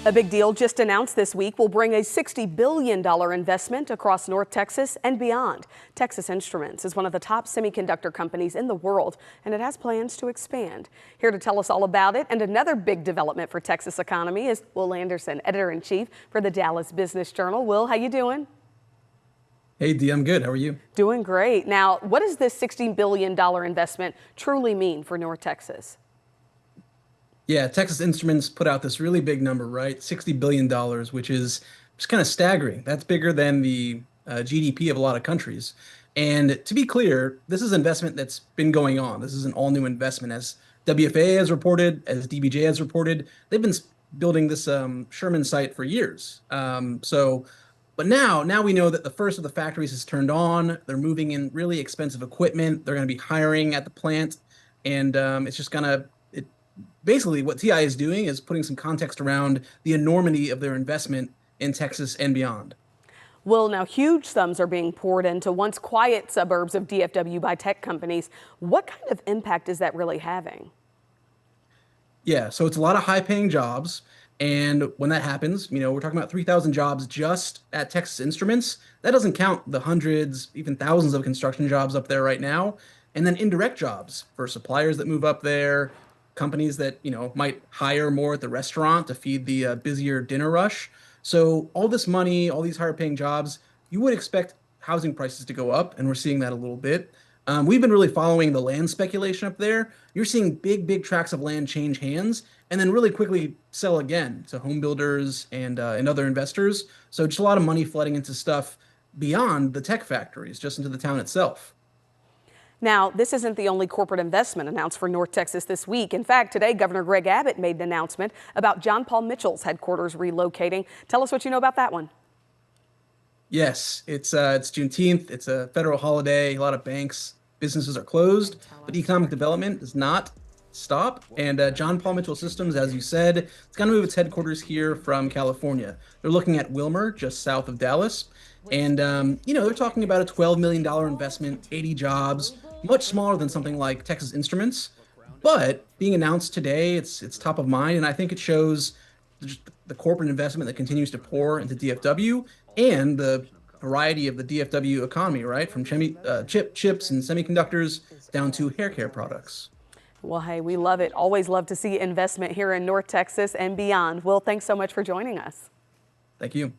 A big deal just announced this week will bring a $60 billion investment across North Texas and beyond. Texas Instruments is one of the top semiconductor companies in the world, and it has plans to expand. Here to tell us all about it and another big development for Texas economy is Will Anderson, editor-in-chief for the Dallas Business Journal. Will, how you doing? Hey, Dee, I'm good. How are you? Doing great. Now, what does this $16 billion investment truly mean for North Texas? Yeah, Texas Instruments put out this really big number, right? $60 billion, which is just kind of staggering. That's bigger than the GDP of a lot of countries. And to be clear, this is investment that's been going on. This is an all-new investment. As WFA has reported, as DBJ has reported, they've been building this Sherman site for years. But now we know that the first of the factories is turned on. They're moving in really expensive equipment. They're going to be hiring at the plant, and it's just gonna basically what TI is doing is putting some context around the enormity of their investment in Texas and beyond. Well, now huge sums are being poured into once quiet suburbs of DFW by tech companies. What kind of impact is that really having? Yeah, so it's a lot of high-paying jobs, and when that happens, we're talking about 3,000 jobs just at Texas Instruments. That doesn't count the hundreds, even thousands of construction jobs up there right now, and then indirect jobs for suppliers that move up there, companies that might hire more at the restaurant to feed the busier dinner rush. So all this money, all these higher paying jobs, you would expect housing prices to go up, and we're seeing that a little bit. We've been really following the land speculation up there. You're seeing big tracts of land change hands and then really quickly sell again to home builders and other investors. So just a lot of money flooding into stuff beyond the tech factories, just into the town itself. Now, this isn't the only corporate investment announced for North Texas this week. In fact, today, Governor Greg Abbott made an announcement about John Paul Mitchell's headquarters relocating. Tell us what you know about that one. Yes, it's Juneteenth. It's a federal holiday. A lot of banks, businesses are closed, but economic development does not stop. And John Paul Mitchell Systems, as you said, it's going to move its headquarters here from California. They're looking at Wilmer, just south of Dallas. And, they're talking about a $12 million investment, 80 jobs, much smaller than something like Texas Instruments. But being announced today, it's top of mind. And I think it shows the corporate investment that continues to pour into DFW and the variety of the DFW economy, right? From chips and semiconductors down to hair care products. Well, hey, we love it. Always love to see investment here in North Texas and beyond. Will, thanks so much for joining us. Thank you.